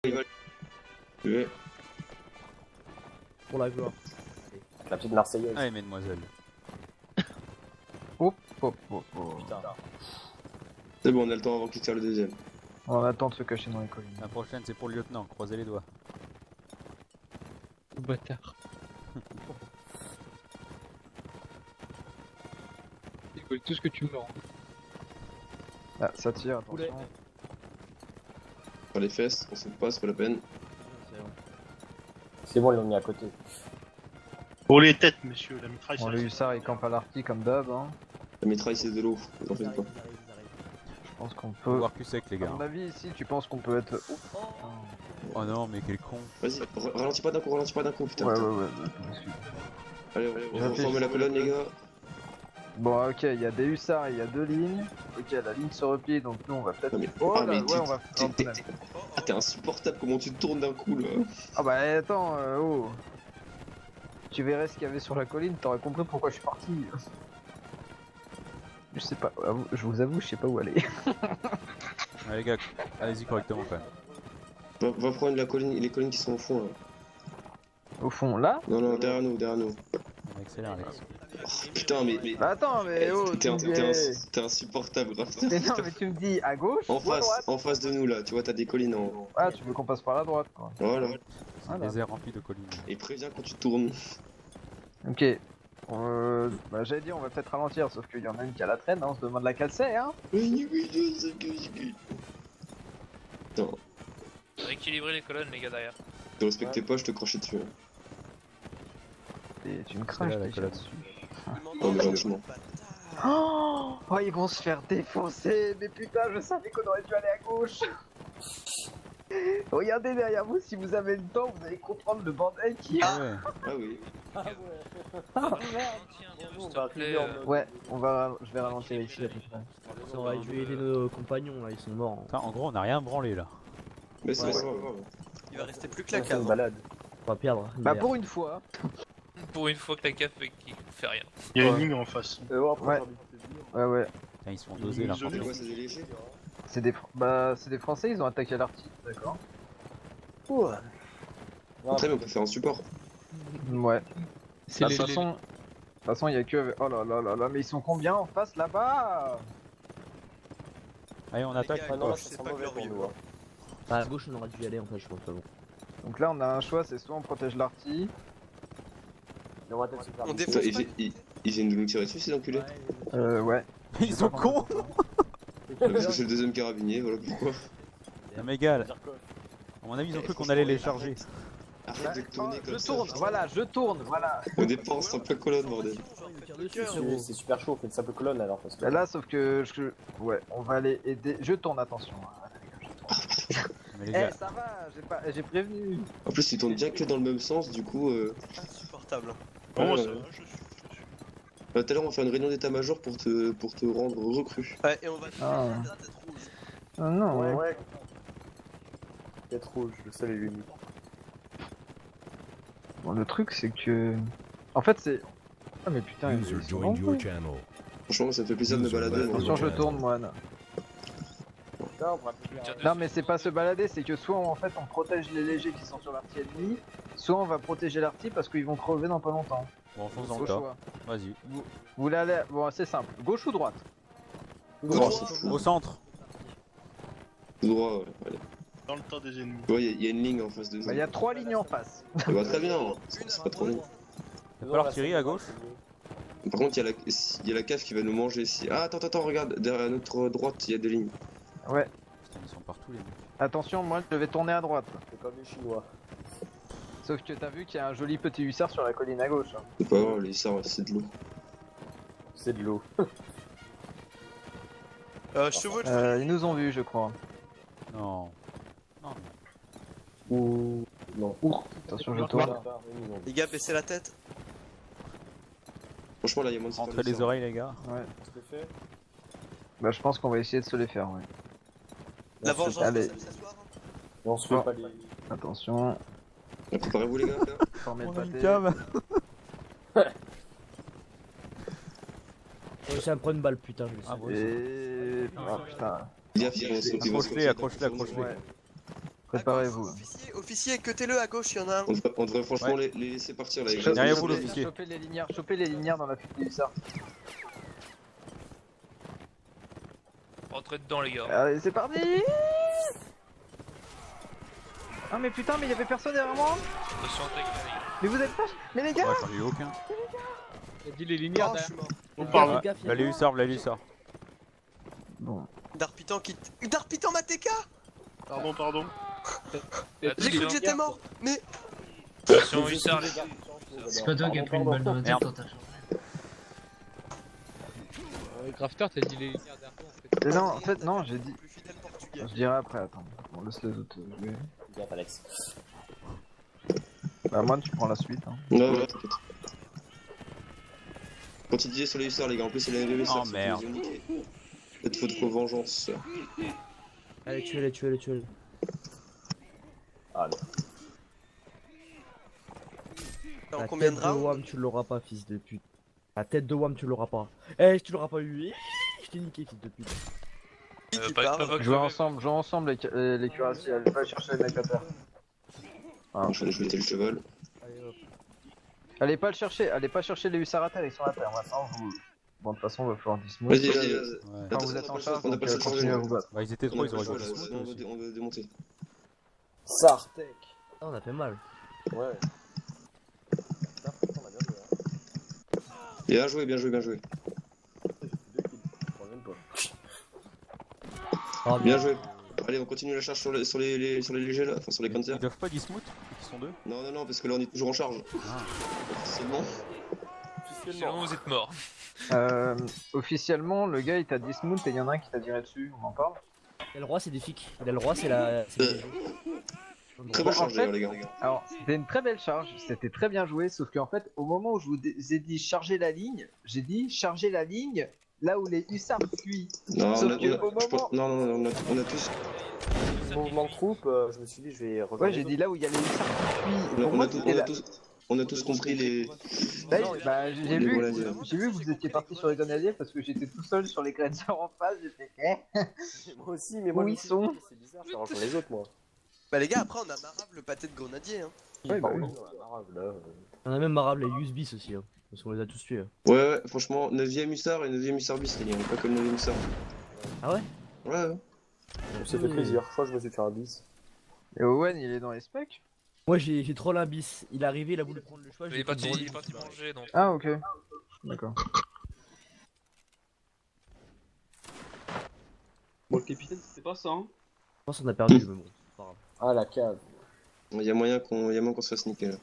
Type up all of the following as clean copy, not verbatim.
Ouais. Pour la gloire. La petite Marseillaise. Allez, mesdemoiselles. Hop. Putain. C'est bon, on a le temps avant qu'il tire le deuxième. On attend de se cacher dans les collines. La prochaine, c'est pour le lieutenant. Croisez les doigts. Bâtard. C'est tout ce que tu me rends. Ah, ça tire, attention. Sur les fesses, on saute pas, c'est pas la peine. C'est bon, ils l'ont mis à côté. Pour les têtes, monsieur, la mitraille, Bon, ça le hussard il campe à l'arty comme d'hab. Hein. La mitraille, c'est de l'eau, vous en Ils faites pas. arrivent, ils arrivent, ils arrivent. Je pense qu'on Faut peut. voir cul sec, les À gars. mon avis, ici, tu penses qu'on peut être. Oh non, mais quel con. Vas-y, ralentis pas d'un coup, putain. Ouais, putain. ouais. Allez, on J'affiche. reforme la colonne, les gars. Bon, ok, il y a des hussards, il y a deux lignes. Ok, la ligne se replie, donc nous on va peut-être. Ah, mais- Oh ah, là, mais ouais, on va. Ah, t'es insupportable, comment tu te tournes d'un coup là. Ah bah attends, oh. Tu verrais ce qu'il y avait sur la colline, t'aurais compris pourquoi je suis parti. Je sais pas, je vous avoue, je sais pas où aller. Allez, les gars, allez-y correctement quand même. Va prendre la colline, les collines qui sont au fond là. Au fond, là. Non, derrière nous. On accélère, Alex. Oh, putain, mais. Bah attends, mais oh, tu me dis... T'es insupportable, grave. Mais non, mais tu me dis à gauche ou à droite. En face de nous là, tu vois, t'as des collines en. Ah, tu veux qu'on passe par la droite, quoi. Voilà. Voilà. Des airs remplis de collines. Et préviens quand tu tournes. Ok. Bah j'allais dire on va peut-être ralentir, sauf qu'il y en a une qui a la traîne, hein, on se demande laquelle c'est, hein. Non, Rééquilibrer les colonnes, les gars, derrière. te respectais pas, je te crachais dessus. Et tu me craches là, la déjà colonne. dessus. Oh, mais gentiment. Oh, ils vont se faire défoncer, mais putain, je savais qu'on aurait dû aller à gauche. Regardez derrière vous, si vous avez le temps, vous allez comprendre le bordel qui a. Ah ouais. Ah oui. S'il te plaît. Ouais, je vais ralentir ici à peu près. Ça aurait dû aider nos compagnons là, ils sont morts. Putain, en gros, on a rien branlé là. Mais c'est Ouais. pas grave. Il va rester plus que C'est la une cave. balade. On va perdre. Bah pour une fois. Pour une fois que la CAF qui fait rien. Il y a une Ouais. ligne en face. Ouais. Ouais. Putain, ils se font doser là. Désolé. C'est franchement. quoi, c'est des légers? C'est des Français, ils ont attaqué l'arty, d'accord. Après, mais on peut faire un support. Ouais. C'est Bah, de toute façon, il y a que. Oh là, mais ils sont combien en face là-bas? Allez, on attaque. Ah non, là, C'est ça sent pas mauvais pour glorieux. nous. Hein. À gauche, on aurait dû y aller en fait, je pense. Bon. Donc là, on a un choix, c'est soit on protège l'arty. Ils vont peut-être se faire On bouffer. défonce Attends, pas. ils viennent de nous tirer dessus, ces enculés. Ouais. Ils sont cons. Parce que c'est le deuxième carabinier, voilà pourquoi. Non mais égal. À mon avis, ils ont cru qu'on allait les charger. Arrête de tourner comme Je ça. tourne, putain. voilà, je tourne, voilà. On dépense un peu colonne, bordel. Ils me tirent dessus, frérot. C'est super chaud, faites simple colonne alors. Parce que... Bah là, sauf que ouais, on va aller aider. Je tourne, attention. Mais les Eh, gars, ça va, j'ai prévenu. En plus, ils tournent bien que dans le même sens, du coup. Insupportable. Bon, Ouais, ça ouais. va, je suis. Tout à l'heure, on va faire une réunion d'état-major pour te rendre recrue. Ouais, et on va Ah. finir la tête rouge. Ah non, ouais. Ouais. Tête rouge, le seul et l'unique. Bon, le truc, c'est que. En fait, c'est. Ah, mais putain, User ils sont joined your nombreux. channel. Franchement, ça me fait plaisir de me balader. moi. Attention, je tourne, moine. Putain, on pourra plus faire. Non, mais c'est pas se balader, c'est que soit en fait on protège les légers qui sont sur l'arty ennemi, soit on va protéger l'arty parce qu'ils vont crever dans pas longtemps. bon, on fonce dans Au le tas. choix. Vas-y. Vous voulez aller. Bon, c'est simple. Gauche ou droite? Droit, c'est fou. Au centre. Droit, ouais. Allez. dans le tas des ennemis. Tu vois, il y a une ligne en face de nous. Bah, il y a 3 lignes en face. Bah, très bien, hein. C'est pas trop long. Y'a pas l'artillerie à gauche? Par contre, il y a la cave qui va nous manger ici. Ah, attends, regarde, derrière notre droite, il y a des lignes. Ouais. Putain, ils sont partout les mecs. Attention, moi je vais tourner à droite. C'est comme les Chinois. Sauf que t'as vu qu'il y a un joli petit hussard sur la colline à gauche. C'est pas grave, les sards, c'est de l'eau. C'est de l'eau. Chevauche. Ils nous ont vus, je crois. Non. Non. Ou. Non. Attention, je tourne. Les gars, baissez la tête. Franchement, là, il y a moins de Rentrez les oreilles, les gars. Ouais. C'est fait. Bah, je pense qu'on va essayer de se les faire, ouais. La vengeance va Allez. s'asseoir. On se fait Oh. pas les. Attention. Préparez-vous, les gars. Là. Former de On a une pâté. cave. J'ai réussi à me prendre une balle, putain, je le sais. Ah, bon, Et. Ah putain. Gaffe, ils vont sauter. Accroche-les, accroche-les, accroche-les. Ouais. Préparez-vous. Officier, cuttez-le à gauche, il y en a un. On devrait franchement les laisser partir là. les gars. Derrière vous, l'officier. Chopez les lignards dans la fuite des hussards. Rentrez dedans, les gars. Allez, c'est parti. Ah mais putain, mais il y avait personne derrière moi. Attention, avec les gars. Mais vous êtes pas... Mais les gars. Ouais, j'en ai eu aucun. Il a dit les lignes derrière. Je suis mort. Oh, pardon. Là, les hussards, là, les hussards. Bon. Darpitan quitte. Darpitan Mateka. Pardon. J'ai cru que j'étais mort. Mais Attention, hussard, les gars. C'est pas toi qui a pris une balle dans la tête Merde. quand t'as changé. Crafter, t'as dit les lignes derrière toi en fait. Et non, en fait, non, j'ai dit... plus fidèle portugais. Je dirai après, attends. On laisse les autres jouer. Bien, Alex. Bah moi, tu prends la suite. Hein. Ouais, t'inquiète. Continuez sur les hussards, les gars. En plus, c'est les hussards. Oh, merde. Faites votre vengeance. Allez, tuez-les. Ah non. En La combien tête de de rounds? Wam, tu l'auras pas, fils de pute. La tête de Wam, tu l'auras pas. Eh, tu l'auras pas eu. Je t'ai niqué, fils de pute. Qui Pas parle que Jouez toi-même. ensemble les cuirassiers. Allez pas chercher les mecs à terre. Je vais jeter le cheval. Allez, hop. Allez pas chercher les hussards à terre, ils sont à terre. Maintenant, vous... Bon, de toute façon, on va falloir dismouth. Vas-y, Ouais. Enfin, vous êtes en charge, on a donc pas le choix de continuez à changer. vous battre. Bah, ils étaient On trop, a ils pas auraient le choix, dû là, se sinon aussi. on va démonter. Sartek. Ah, on a fait mal. Ouais. Putain, franchement, on a bien joué. Hein. Bien joué. J'ai fait 2 kills. Je prends même pas. Ah, Bien joué. Allez, on continue la charge sur les légers là, enfin sur les Ils panzers. doivent pas dismouth, ils sont deux. Non, parce que là on est toujours en charge. C'est bon. Sinon, vous êtes morts. Officiellement, le gars il t'a dismouth et il y en a un qui t'a tiré dessus, on en parle. Et le roi, c'est des flics. Et là, le roi, c'est la. c'est les jeux. Très Bon, bonne charge en fait- d'ailleurs, les gars. Alors, c'était une très belle charge, c'était très bien joué, sauf qu'en fait, au moment où je vous ai dit charger la ligne, j'ai dit charger la ligne là où les hussards fuient. Non, Sauf on a, que on a- au je pense- moment- non, on a tous. Mouvement de troupe, je me suis dit, je vais regarder. Ouais, j'ai dit là où il y a les hussards qui fuient. Et pour moi, c'était la- On a tous compris les. Bah, j'ai Les vu, grenadiers. j'ai vu que vous étiez parti sur les grenadiers parce que j'étais tout seul sur les grenadiers en face, j'ai fait Moi aussi, mais moi Où je ils me suis sont dit, c'est bizarre, je rejoins les autres, moi. Bah les gars, après on a marave le pâté de grenadier. Hein. Ouais, bah oui. On a même marable les USB aussi, hein. Parce qu'on les a tous tués. Hein. Ouais, franchement, 9ème hussard et 9ème hussard bis, les gars, on est pas comme 9ème hussard. Ah ouais? Ouais. Ça fait plaisir, je crois que je me suis fait un bis. Et Owen, il est dans les specs? Moi, j'ai troll un bis. Il est arrivé, il a voulu prendre le choix. Il est parti manger, donc. Ah, ok. D'accord. Bon, le capitaine, c'était pas ça, hein. Je pense qu'on a perdu, mais bon. c'est pas grave. Ah, la cave. Il y a moyen qu'on se fasse niquer là.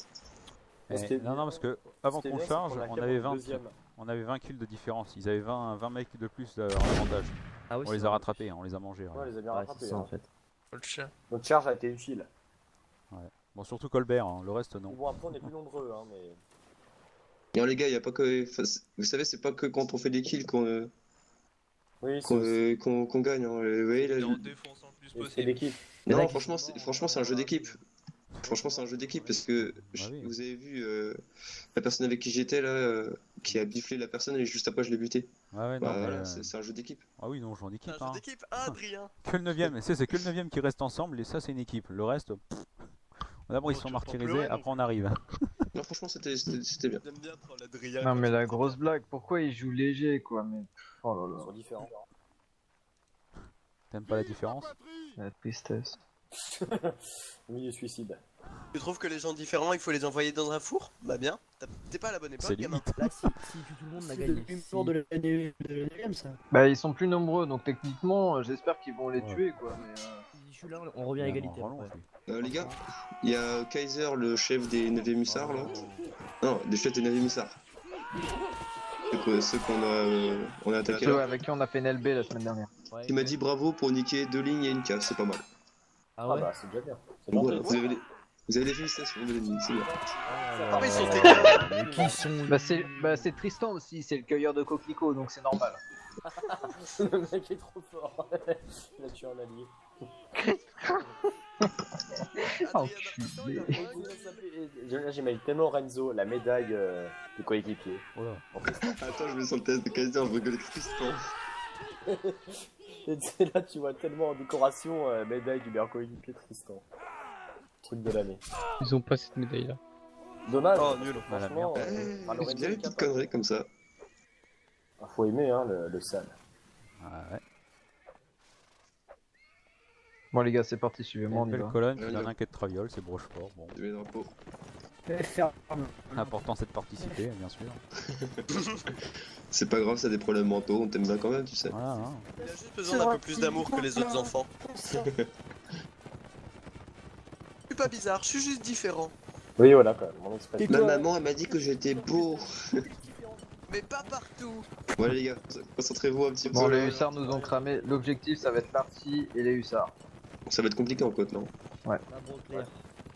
Eh, non, parce que avant qu'on charge, on avait 20 kills. deuxième. On avait 20 kills de différence. Ils avaient 20 mecs de plus en avantage. Ah oui, On les a rattrapés, on les a mangés. Ouais, on les a bien Ouais, rattrapés. c'est ça hein. en fait. Faut le chien. Notre charge a été utile. Bon, surtout Colbert, hein, le reste non. Bon, après, on est plus nombreux, hein, mais. Non, les gars, il y a pas que. Enfin, vous savez, c'est pas que quand on fait des kills qu'on Oui, c'est qu'on gagne. Hein. Vous voyez, là, Et en défonçant le plus c'est possible. l'équipe. Il y en a non, qui- franchement, c'est un jeu d'équipe. Franchement, c'est un jeu d'équipe parce que oui. vous avez vu la personne avec qui j'étais là, qui a biflé la personne et juste après je l'ai buté. Ah ouais, non, Bah, mais, voilà, c'est un jeu d'équipe. Ah oui, non, je en C'est équipe. un jeu Hein. d'équipe, ah, Adrien. Que le 9ème, c'est que le 9ème qui reste ensemble et ça c'est une équipe. Le reste, d'abord ils Oh, sont tu vas pas martyrisés, pleurer, non après on arrive. Non, franchement, c'était bien. J'aime bien trop l'Adrien. Non, mais la grosse blague, pourquoi il joue léger, quoi, mais... Oh là Ils là, sont différents. T'aimes pas la différence? la tristesse. Oui, le suicide. Tu trouves que les gens différents, il faut les envoyer dans un four? Bah bien. T'es pas à la bonne époque, C'est gamin. limite. Là, si tue tout le monde, on a gagné. Si- ça. Bah, ils sont plus nombreux, donc techniquement, j'espère qu'ils vont les Ouais. tuer, quoi, mais... Si je suis là, on revient à égalité. Rallonge, après. lui. Les gars, il y a Kaiser, le chef des 9e hussards là. Non, des chefs des 9e hussards. Ceux qu'on a attaqué Ceux là. avec qui on a fait une LB la semaine dernière. Ouais, Il m'a dit bravo pour niquer 2 lignes et une cave, c'est pas mal. Ah Ah ouais? bah, c'est déjà bien. C'est Donc bon, voilà, vous avez les félicitations de l'ennemi, c'est bien. Ah mais ils sont dégueux. Mais qui sont. Bah, c'est Tristan aussi, c'est le cueilleur de coquelicots, donc c'est normal. Le mec est trop fort. Il a tué un allié. Adrien, Là, j'imagine tellement Renzo, la médaille de coéquipier. Oh là. En plus, Attends, je me sens le test de Kaiser, je rigole Tristan. Et tu sais, là, tu vois tellement en décoration médaille du meilleur coéquipier Tristan. Truc de l'année. Ils ont pas cette médaille là. Dommage. Oh, nul. Franchement, J'ai bien une petite connerie comme ça. faut aimer hein, le sale. Ouais. Bon les gars, c'est parti, Une suivez-moi, on y belle va. colonne, Ouais, puis un ouais. enquête traviole, c'est Brochefort. Bon, Je mets dans le pot. l'important c'est de participer, bien sûr. C'est pas grave, ça a des problèmes mentaux, on t'aime bien quand même, tu sais. Voilà, hein. Il a juste besoin d'un peu plus d'amour que les autres enfants. Je suis pas bizarre, je suis juste différent. Oui, voilà, quand même, mon expression. Ma maman, elle m'a dit que j'étais beau. Mais pas partout. Ouais, les gars, concentrez-vous un petit Bon, peu. les hussards nous ont cramé. L'objectif, ça va être l'arty et les hussards. Ça va être compliqué en côte, non?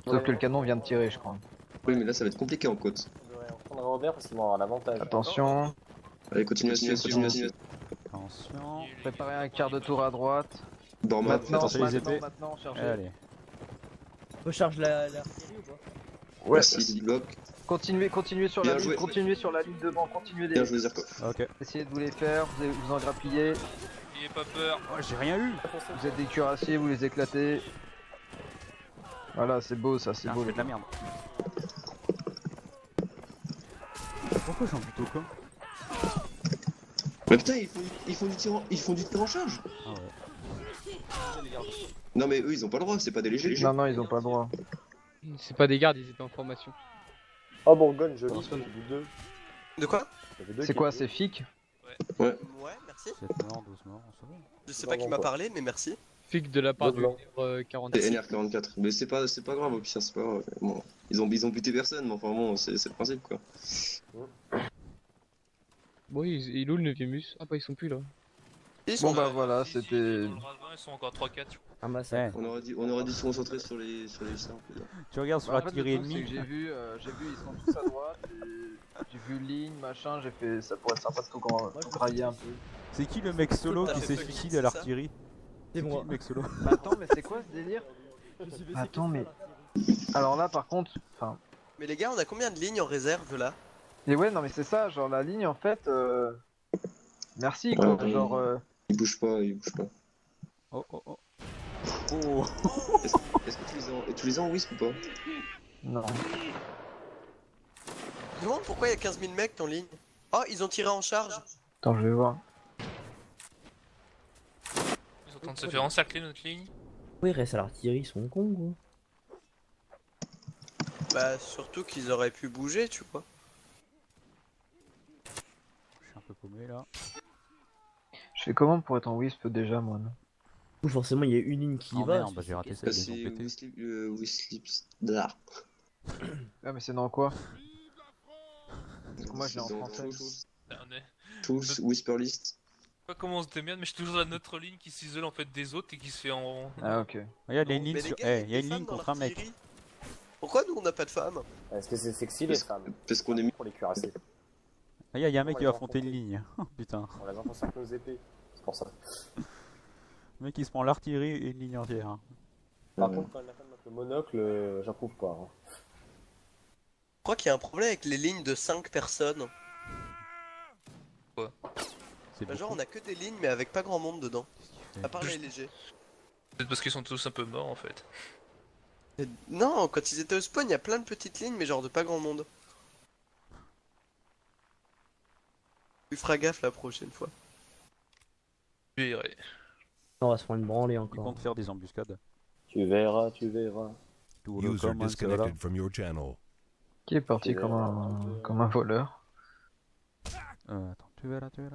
Sauf que le canon vient de tirer, je crois. Oui, mais là, ça va être compliqué en côte. On devrait reprendre Robert parce qu'ils vont avoir l'avantage. Attention, Allez, continuation. Attention. préparez un quart de tour à droite. Dorma, Maintenant, attention. les épées. maintenant, chargez. Allez. On recharge l'artillerie ou pas? Ouais, Merci, bloc. continuez sur Bien la joué. ligne, continuez sur la ligne devant, continuez Bien les... joué, Zerkov. Ok. Essayez de vous les faire, vous en grappillez. N'ayez pas peur. Oh, j'ai rien eu. Vous êtes des cuirassiers, vous les éclatez. Voilà, c'est beau ça, c'est Ah, beau. c'est de la merde. Pourquoi j'en bute aucun? Mais putain, ils font du tir en charge. Ah ouais. Non, mais eux, ils ont pas le droit, c'est pas des légers. Non, non, ils ont pas le droit. C'est pas des gardes, ils étaient en formation. Oh, Bourgogne, joli, j'ai vu deux. De quoi? Il y avait deux C'est qui quoi, étaient- c'est FIC? Ouais, merci. 7 morts, 12 morts, ça va. Je sais pas qui m'a parlé, mais merci. Fic de la part Deux du blancs. livre C'est 46. NR44. Mais c'est pas grave, au pire, c'est pas grave. Bon, ils ont buté personne, mais enfin bon, c'est le principe quoi. Bon, il est où le 9ème mus? Ah bah ils sont plus là. Ils sont Bon bah là. voilà, Si, c'était... dans le ravin, ils sont encore 3-4. Ah bah Ouais. ça. On aurait dû se concentrer sur les hussards. Tu regardes sur Bah, en fait, l'artillerie le truc, c'est ennemie. que j'ai vu, ils sont tous à droite, et j'ai vu ligne, machin, j'ai fait, ça pourrait être sympa de tout travailler un peu. C'est qui le mec solo T'as qui fait s'est fuck, suicidé c'est à ça l'artillerie? C'est qui moi. le mec solo? Mais attends, mais c'est quoi ce délire? Attends, mais... Alors là, par contre, enfin... Mais les gars, on a combien de lignes en réserve là? Et ouais, non mais c'est ça, genre la ligne, en fait, merci quoi, Ouais, genre... Ils bougent pas. Oh oh oh. Oh. Est-ce que tu les as en wisp ou pas? Non. Je me demande pourquoi il y a 15 000 mecs en ligne. Oh, ils ont tiré en charge. Attends, je vais voir. Ils sont en train de se faire encercler notre ligne. Oui, il reste à l'artillerie, ils sont cons quoi. Bah, surtout qu'ils auraient pu bouger, tu vois. Je suis un peu paumé là. Je fais comment pour être en wisp déjà, moi, non? Ou forcément, il y a une ligne qui Oh va. merde, bah j'ai raté ça, Ça, ils les ont c'est pété. Wislips. Là. Ah mais c'est dans quoi? Parce que moi je l'ai en Dans français. Tools, Whisper List. Pas comment on se démerde, mais je suis toujours à notre ligne qui s'isole en fait des autres et qui se fait en. Ah ok. Regarde, il y a une ligne Mais les sur. gars, Eh, il y a une des femmes ligne dans contre un mec. l'artillerie. Pourquoi nous on n'a pas de femmes? Est-ce que c'est sexy les femmes? Parce qu'on est mis. Pour les cuirassiers. Regarde, il y a un mec On qui les va affronter une affronter. ligne. Oh putain. On les enfonce avec nos épées. C'est pour ça. Le mec il se prend l'artillerie et une ligne entière. Par contre, quand la femme avec le monocle, j'approuve pas. Hein. Je crois qu'il y a un problème avec les lignes de 5 personnes. C'est Bah, genre beaucoup. on a que des lignes mais avec pas grand monde dedans. fait À part les légers. Peut-être parce qu'ils sont tous un peu morts en fait. Non, quand ils étaient au spawn, il y a plein de petites lignes mais genre de pas grand monde. Tu feras gaffe la prochaine fois. Je verrai. On va se prendre une branlée Ils encore. comptent faire des embuscades. Tu verras, tu verras. Tout le User commun sera là. disconnected from your channel. Qui est parti Tu comme verras. un voleur? Attends, tu verras, tout le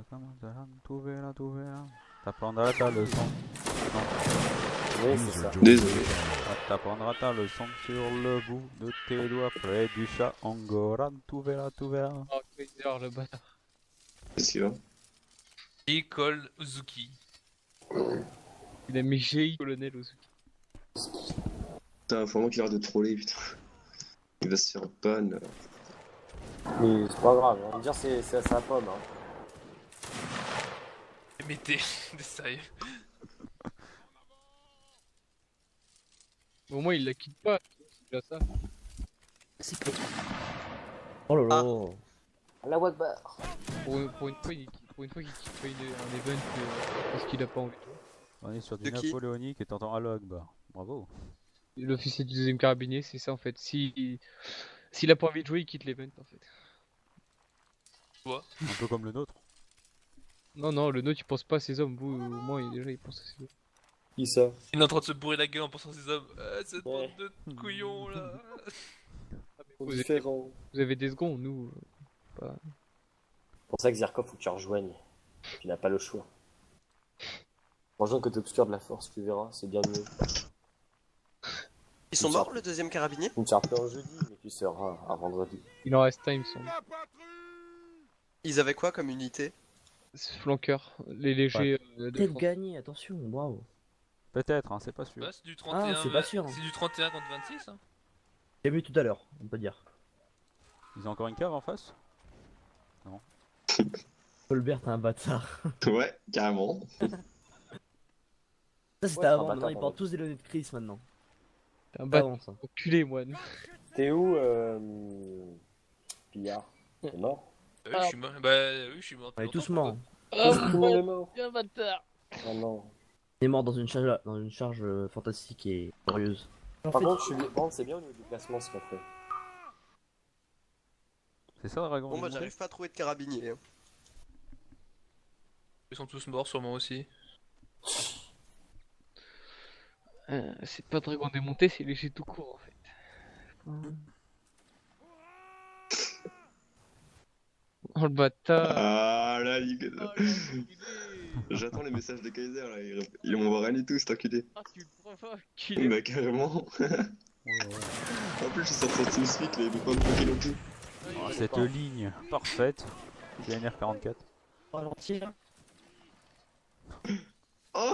commun sera, tout verras. T'apprendras ta leçon. Oui, c'est User ça. joined Désolé. your channel. T'apprendras ta leçon sur le bout de tes doigts près du chat Angoran. Tout verras, tout verras. Oh, Kaiser, le bâtard. Qu'est-ce qu'il y a? Nicole Uzuki. Il a mis GI colonel Ozuki. Putain, faut vraiment qu'il arrête de troller, putain. Il va se faire ban. Mais c'est pas grave, on va dire c'est à sa pomme. Hein. Mais t'es sérieux. Au moins il la quitte pas. C'est déjà ça. Oh là là. Allah Akbar. Pour une fois il quitte. pour une fois qu'il quitte pas un event parce qu'il a pas envie. On est sur du De qui napoléonique et t'entends Allo Akbar. Bravo. L'officier du deuxième carabinier, c'est ça en fait. S'il a pas envie de jouer, il quitte l'event en fait. Un peu comme le nôtre. Non, non, le nôtre il pense pas à ses hommes, vous au moins déjà il pense à ses hommes. Qui ça? Il est en train de se bourrer la gueule en pensant à ses hommes. Cette Ouais. bande de couillons là. Ils sont différents. Vous avez des secondes, nous. Pas... C'est pour ça que Zirkov, faut que tu rejoignes. Tu n'as pas le choix. Rejoins le côté obscur de la force, tu verras, c'est bien mieux. Ils sont morts, le deuxième carabinier? Tu ne seras pas un jeudi, mais tu seras un vendredi. Il en reste un, il me semble. Ils avaient quoi comme unité? Flanqueur, les légers de Peut-être France. gagné, attention, waouh. Peut-être, hein, c'est pas sûr. Ouais, c'est du 31. c'est pas sûr, hein. C'est du 31 contre 26. Hein. J'ai vu tout à l'heure, on peut dire. Ils ont encore une cave en face? Colbert, t'es un bâtard. Ouais, carrément. Ça c'était Ouais, avant, un maintenant bâtard, ils pardon. portent tous des lunettes de Chris maintenant. T'es un Pas bâtard avant ça. enculé, moine. T'es où, Pillard? T'es mort? Oui, je suis mort. Bah oui, je suis mort. On est depuis tous longtemps, morts. Tout le monde est mort. un bâtard. Ah non. On est mort dans une charge fantastique et glorieuse. Par contre, c'est bien au niveau du classement ce qu'on fait. C'est ça, Dragon? Bon, bah, j'arrive pas à trouver de carabinier. Hein. Ils sont tous morts, sûrement aussi. C'est pas dragon démonté, c'est léger tout court en fait. Oh le bâtard. Ah là, j'attends les messages de Kaiser là. Ils m'envoient rien du tout, cet enculé. Ah, tu le provoques, enculé. Bah, carrément. En plus, je suis sorti de TeamSpeak, là, il veut pas me bloquer non plus. Oh, cette ligne parfaite. GNR44. Ralentir. Oh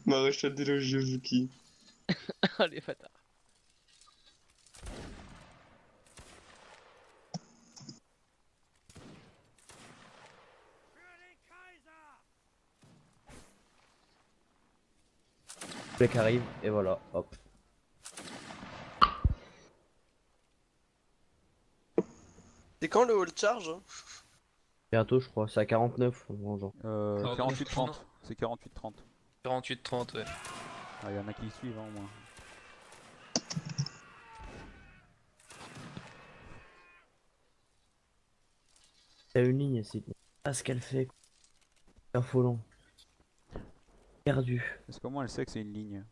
Maréchal des logis Ozuki. Ah les bâtards. Le mec arrive, et voilà, hop. C'est quand le hold charge? Bientôt, je crois, c'est à 49, genre. 48-30. C'est 48-30. 48-30, ouais. Ah, y en a qui suivent, hein, au moins. T'as une ligne, c'est pas ce qu'elle fait. Affolant. Perdu. Est-ce qu'au moins elle sait que c'est une ligne?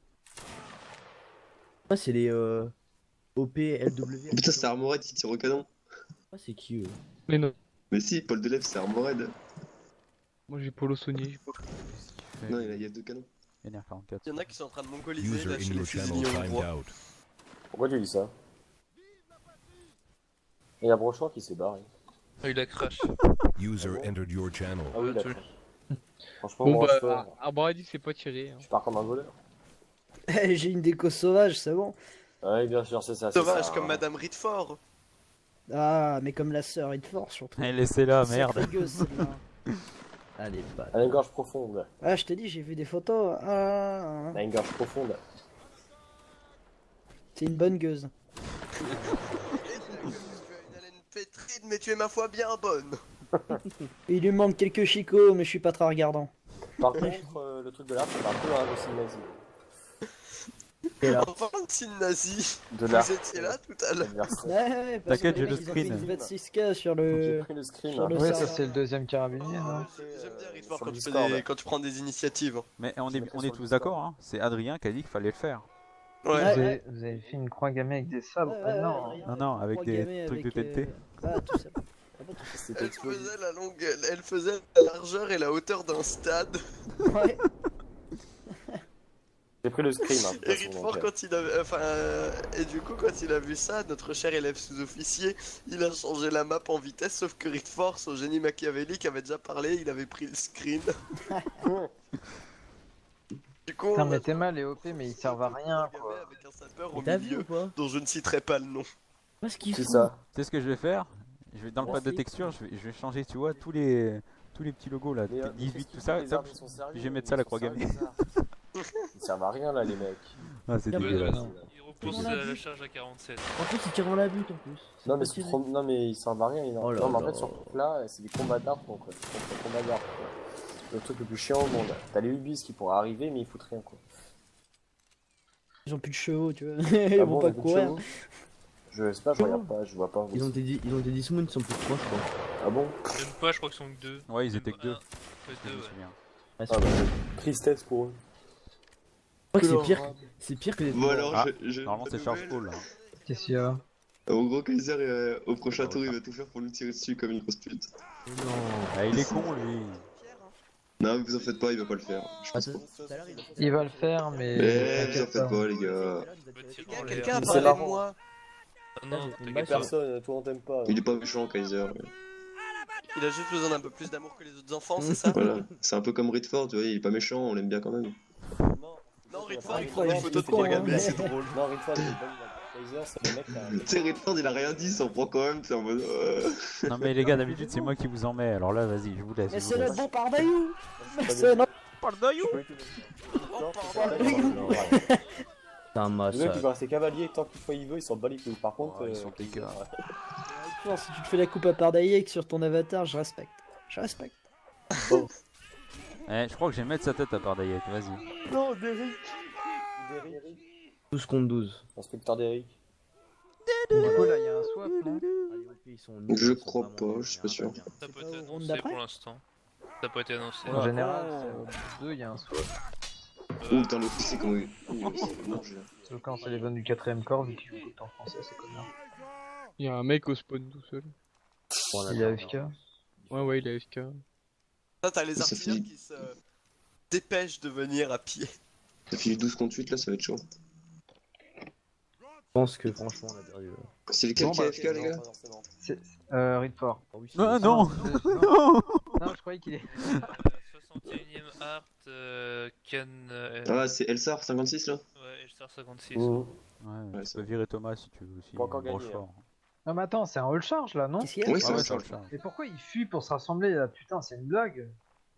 Ah, c'est les OP, LW. Putain, c'est Armored qui tire au canon. Ah, c'est qui eux? Mais non, Mais si, Paul Deleuve, c'est Armored. moi j'ai Polo Sony, j'ai pas... Non, il y a deux canons. GNR44. Il y en a qui sont en train de mongoliser là chez les fusiliers hongrois. Pourquoi tu dis ça? Il y a Brochon qui s'est barré. Ah, il a crash. User entered your channel. Ah oui, Ouais, d'accord. Franchement, Bon Brochon, bah, Arboradi c'est pas tiré. Hein. tu pars comme un voleur. J'ai une déco sauvage, c'est bon. Oui, bien sûr, c'est ça. c'est Sauvage ça. comme Madame Ridford. Ah, mais comme la sœur est forte surtout. Eh, laissez-la, merde. Sacrée gueuse, celle-là. Allez, pas. Elle a une gorge profonde. Ah, je t'ai dit, j'ai vu des photos. Ah, Elle a une gorge profonde. c'est une bonne gueuse. Tu as une haleine pétrine, mais tu es ma foi bien bonne. Il lui manque quelques chicots, mais je suis pas très regardant. Par contre, le truc de l'art, c'est un peu un dossier nazi. Et là. En parlant de signe nazi, De l'art. vous étiez là tout à l'heure. Ouais, parce T'inquiète, que j'ai les le mecs, ils ont fait screen. une 26K sur J'ai le... pris le screen. sur le Ouais, serveur. ça c'est le deuxième carabinier. hein. J'aime bien Ridford Sur quand, le tu fais Discord. quand tu prends des initiatives. Mais on Je est, mettrai on sur est le tous Discord. d'accord, hein. C'est Adrien qui a dit qu'il fallait le faire. Ouais. Vous avez fait une croix gammée avec des sabres? Ouais, Ah ouais, non. ouais, Non, non, avec des gammé trucs de avec, TNT. Ah, tout ça. C'était Elle explosif. faisait la longueur, elle faisait la largeur et la hauteur d'un stade. Ouais. J'ai pris le screen. Hein, de toute Et façon, Ridford, donc, quand il a, et du coup, quand il a vu ça, notre cher élève sous-officier, il a changé la map en vitesse, sauf que Ridford, son génie machiavélique, avait déjà parlé, il avait pris le screen. Du coup, Putain, on mais a t'es mal les OP, mais ils servent à rien gamin quoi. avec un sapeur au T'as vu milieu, ou pas? dont je ne citerai pas le nom. Pas ce qu'il C'est fout. ça. Tu sais ce que je vais faire? Je vais dans le pad de Merci. texture, je vais changer, tu vois, tous les petits logos là, Mais, 18, tout qu'est-ce ça, qu'ils ça, font, ils sont sérieux, je vais mettre ils ça à la sont croix sérieux, gammée. ça. Ils servent à rien là, les mecs. Ah, c'est Ah, dégueulasse. non. Il reprend pense dans à la la butte. charge à 47. En plus, il tire dans la butte en plus. Non mais, C'est pas non mais il servent à rien, Oh là non mais en là. fait sur ce truc là, c'est des combats d'armes quoi. C'est des combats d'armes quoi. Le truc le plus chiant au monde. T'as les Ubis qui pourraient arriver mais ils foutent rien quoi. Ils ont plus de chevaux, tu vois. Ils Ah vont bon, pas on a plus de courir. chevaux Je sais pas, je regarde pas, je vois pas. Ils ont des Dismoon, ils sont plus proches, je crois. Ah bon? Même pas, je crois qu'ils sont que 2. Ouais, ils étaient que 2. Ouais, Je 2, me ouais. souviens. Ouais, Ah bah, tristesse pour eux. Je crois que c'est pire que les. Bon alors, Ah, je Normalement, c'est Charge Paul là. Qu'est-ce qu'il y a? En gros, Kaiser, au prochain tour, il va tout faire pour nous tirer dessus comme une grosse pute. Non. Ah, il est con lui. Non, vous en faites pas, il va pas le faire. Je pense Attends, pas. tout à l'heure, il a fait ça. Il va le faire, mais. Mais vous en t'inquiète faites pas. pas, les gars. Quelqu'un a C'est parlé de marrant. moi. Non, j'ai fait une t'inquiète balle pas. Personne, toi on t'aime pas. Il est pas méchant, Kaiser. Il a juste besoin d'un peu plus d'amour que les autres enfants, c'est ça? Voilà. C'est un peu comme Redford, tu vois, il est pas méchant, on l'aime bien quand même. Non, Redford, il Ouais, prend des il photos fait pour con, regarder, hein. c'est drôle. Non, Redford, il est pas Kaiser, c'est le mec là. Tu sais, Redford, il a rien dit, il s'en prend quand même, c'est en mode. Non mais les gars, d'habitude c'est moi qui vous en mets. Alors là, vas-y, je vous laisse. Mais je vous c'est laisse. notre bon Pardaillou. Mais c'est notre. Pardaillou. C'est un Le mec il massacre. va rester cavalier tant qu'il fois il veut, il s'en bat les couilles. Par contre, Oh, ils sont dégueux. Si tu te fais la coupe à Pardaillé sur ton avatar, je respecte. Je respecte. Eh, je crois que je vais mettre sa tête à Pardayek, vas-y. Non, Derrick. Derrick. 12 contre 12. Inspecteur Derrick. Du coup, là, il y a un swap, non? Allez, OP, ils sont nuls, Je ils sont crois vraiment pas, je suis pas sûr. Ça n'a pas pas été au round annoncé d'après pour l'instant. Ça n'a pas été annoncé. En général, c'est au 2, il y a un swap. Oh putain, l'officier, comment il. C'est mangé. Sauf quand c'est les bonnes du 4ème corps, vu qu'il joue tout le temps français, c'est comme ça. Il y a un mec au spawn tout seul. Il est AFK. Ouais, il est AFK. Ça, t'as les Ça artilleurs finit. qui se dépêchent de venir à pied. Ça finit 12 contre 8 là, ça va être chaud. Je pense que franchement, on a perdu. C'est lequel qui est AFK, les gars? C'est Redford. Ah oui, Ah c'est- non. Non, je croyais qu'il est. 61ème Art, Can. Ah, c'est Elsar 56 là? Ouais, Elstar 56. Mmh. Ouais, tu ça peux virer Thomas si tu veux aussi. Pas encore il broche gagné, fort. Non, mais attends, c'est un all charge là, non? Qu'est-ce qu'il y a Oui, c'est Ah ouais, ça. sur le charge. Et pourquoi il fuit pour se rassembler là? Putain, c'est une blague.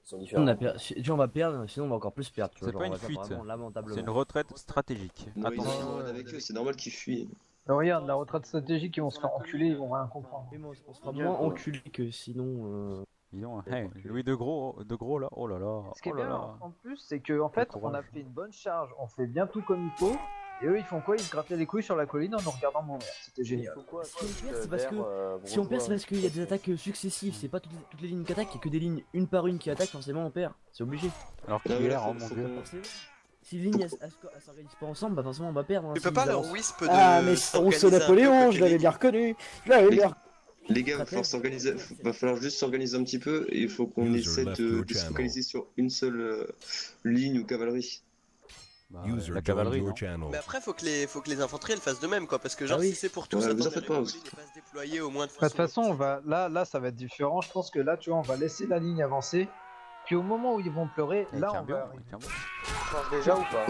Ils sont différents. On a perdu. Si on va perdre, sinon on va encore plus perdre. tu vois, C'est genre, pas on une va faire fuite. vraiment C'est lamentablement. une retraite stratégique. Non, ils Attention. sont avec eux, c'est normal qu'ils fuient. Regarde, la retraite stratégique, ils vont se faire enculer, ils vont rien comprendre. Mais bon, on sera moins enculé que sinon. Dis donc, hey, Louis de Gros là, oh là là. Ce qui est Oh là bien là. en plus, c'est que en fait, Quel on a courage. fait une bonne charge, on fait bien tout comme il faut, et eux ils font quoi? Ils se grattaient les couilles sur la colline en nous regardant mourir. C'était génial. Si on perd, c'est parce que. Si on perd, c'est parce qu'il y a des attaques successives. C'est pas toutes les lignes qui attaquent, il y a que des lignes une par une qui attaquent, forcément on perd. C'est obligé. Alors Non, mais qu'hier, là, oh faut- mon faut dieu. qu'on- Forcément. Si les lignes elles s'organisent pas ensemble, bah forcément on va perdre. hein, Tu peux s'ils pas leur avancent. whisp de. Ah, mais c'est Rousseau s'organiser un peu Napoléon, côté je l'avais ligue. bien reconnu. Je l'avais bien. Les gars, va falloir juste s'organiser un petit peu et il faut qu'on User essaie left de your se channel. focaliser sur une seule ligne ou cavalerie. Bah, User la joined cavalerie, your non channel. Mais après, faut que les infanteries elles fassent de même quoi, parce que genre Ah oui. si c'est pour tous Ouais, vous attendre en faites les pas, Mongols, ils pas se déployer au moins de De toute façon, on va là ça va être différent. Je pense que là, tu vois, on va laisser la ligne avancer. Puis au moment où ils vont pleurer, Il là tient on bien, va. il tient bien. Ça change déjà ou pas?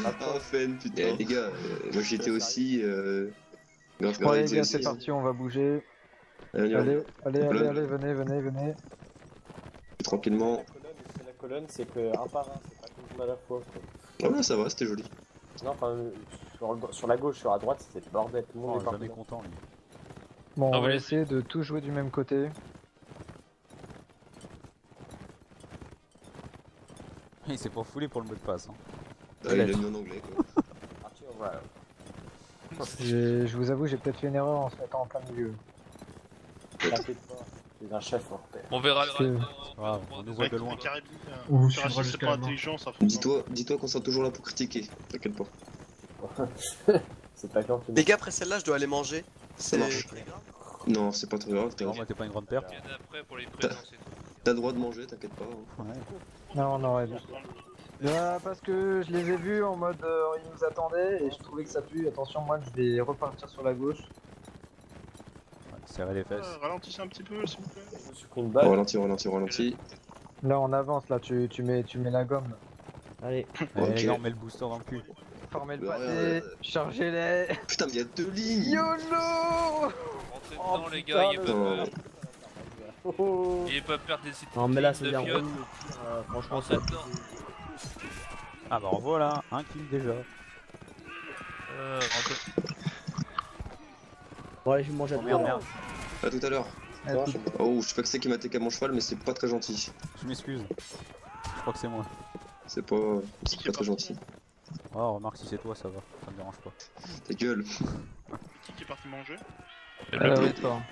Ah, Fen, putain, les gars, moi j'étais aussi. Grave, Bon, allez, grave, gars, aussi. c'est parti, on va bouger. Allez, on y va. Allez, venez. Tranquillement. La colonne, c'est que un par un, c'est pas tout le monde à la fois. Quoi. Ah ouais, ça va, c'était joli. Non, enfin, sur la gauche, sur la droite, c'est le bordel. Tout le monde Oh, est parti. jamais content lui. Bon, Ah, on va ouais. essayer de tout jouer du même côté. Il s'est pas foulé pour le mot de passe. Hein. Ah, il a mis en anglais quoi. Parti, voilà. Je vous avoue, j'ai peut-être fait une erreur en se mettant en plein milieu. T'inquiète pas, t'es un chef en fait. On verra C'est- le Ah, on nous voit de loin. On vous Opération, suivra c'est jusqu'à pas la mort. intelligent, ça fonctionne. Dis-toi qu'on sera toujours là pour critiquer, t'inquiète pas. C'est pas quand tu Les gars, après celle-là, je dois aller manger. C'est marche. Non, c'est pas très grave, Non, moi t'es pas une grande perte. Il y en a après pour les présents, c'est tout. t'as le droit de manger, t'inquiète pas. hein. Ouais. Non, on aurait dû. Parce que je les ai vus en mode ils nous attendaient et je trouvais que ça pue. Attention, moi je vais repartir sur la gauche. Serrer les fesses. Ralentissez un petit peu, s'il vous plaît. Je me suis pris une On balle. ralentit. Là, on avance, là, tu mets la gomme. Là. Allez, Eh, Ok. les gars, on met le booster dans le cul. Formez le Ouais, pâté, ouais. chargez-les. Putain, mais il y a 2 lignes. YOLO. Rentrez Oh, dedans, les putain, gars, il est pas le- peur. Oh, oh. Il est pas peur des sites non mais là c'est de bien. fiottes. Franchement, Rentrez ça. dedans. Ah bah voilà, un kill déjà. Bon, allez, je vais manger à Oh merde, tout. merde. À tout à l'heure. Oh, je sais pas que c'est qui m'a attaqué à mon cheval, mais c'est pas très gentil. Je m'excuse. Je crois que c'est moi. C'est pas très gentil. Oh, remarque, si c'est toi, ça va. Ça me dérange pas. Ta gueule. Qui est parti manger?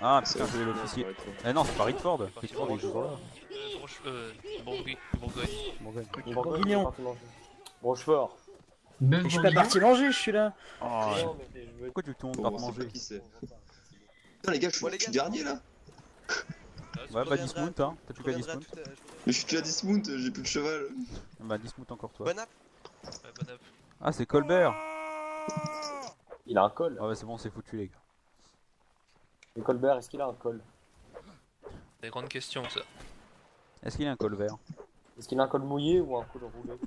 Ah putain, je vais l'officier. Eh non, c'est pas Rickford. Rickford il est toujours là. Bourgogne. Bourguignon. Rochefort. Je suis pas parti manger, je suis là. Oh, pourquoi tu veux que tout le monde parte Bon, on sait manger? pas qui c'est. Putain les gars, je suis dernier là. Ouais, bah dismount, hein. T'as plus qu'à dismount. Mais je suis plus à dismount, j'ai plus de cheval. Bah dismount encore toi. Bon app. Ouais, bon app. Ah, c'est Colbert. Il a un col. Ah ouais, c'est bon, c'est foutu les gars. Et Colbert, est-ce qu'il a un col? C'est une grande question ça. Est-ce qu'il a un col vert? Est-ce qu'il a un col mouillé ou un col roulé?